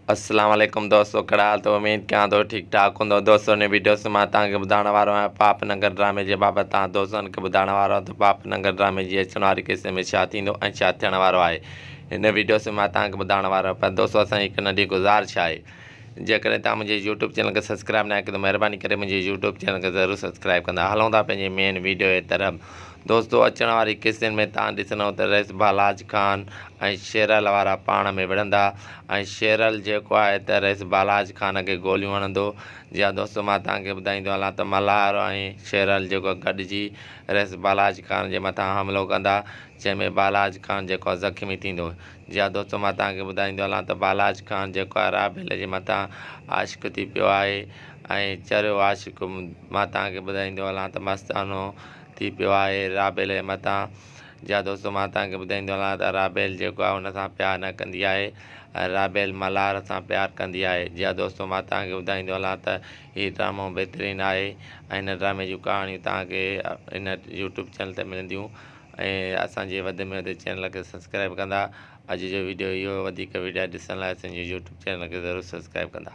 अस्सलाम वालेकुम दोस्तों, कड़ा हाल? तो उम्मीद कयां थो ठीक ठाक हूंदो। दोस्तों ने वीडियो से मां तव्हांखे ॿुधाइण वारो आहियां पापनगर ड्रामे जे बाबति। तव्हां दोस्तनि खे ॿुधाइण वारो आहे त पापनगर ड्रामे जी अचण वारी किस्से में छा थींदो ऐं छा थियण वारो आहे। हिन वीडियो से मां तव्हांखे ॿुधाइण वारो आहियां। पर दोस्तों असांजी हिकु नंढी गुज़ारिश आहे, जेकॾहिं तव्हां मुंहिंजे यूट्यूब चैनल खे सब्सक्राइब न कयो त महिरबानी करे मुंहिंजे यूट्यूब चैनल खे ज़रूरु सब्सक्राइब कंदा। हलूं था पंहिंजे मेन वीडियो जे तरफ़। दोस्तों अचण वारी किस्सनि में तव्हां ॾिसंदव त रईस बालाज ख़ान ऐं शेरल वारा पाण में विढ़ंदा ऐं शेरल जेको आहे त रईस बालाज ख़ान खे गोलियूं हणंदो। जी हा दोस्तों, मां तव्हांखे ॿुधाईंदो हलां त मल्हार ऐं शेरल जेको गॾिजी रईस बालाज ख़ान जे मथां हमिलो कंदा, जंहिंमें बालाज ख़ान जेको आहे ज़ख़्मी थींदो। जी हा दोस्तों, मां तव्हांखे ॿुधाईंदो हलां त बालाज ख़ान जेको आहे राबेल जे मथां आशिक़ु थी पियो आहे ऐं चरियो आशिक़ु मां तव्हांखे ॿुधाईंदो हलां त मस्तानो थी पियो आहे राबेल जे मथां। जी हा दोस्तों, मां तव्हांखे ॿुधाईंदो हलां त राबेल जेको आहे हुन सां प्यारु न कंदी आहे ऐं राबेल मल्हार सां प्यारु कंदी आहे। जी हा दोस्तों, मां तव्हांखे ॿुधाईंदो हलां त हीउ ड्रामो बहितरीनु आहे ऐं हिन ड्रामे जूं कहाणियूं तव्हांखे हिन यूट्यूब चैनल ते मिलंदियूं। ऐं असांजे वधि में वधि चैनल खे सब्सक्राइब कंदा। अॼु जो वीडियो इहो, वधीक वीडियो ॾिसण लाइ असांजे यूट्यूब चैनल खे ज़रूरु सब्सक्राइब कंदा।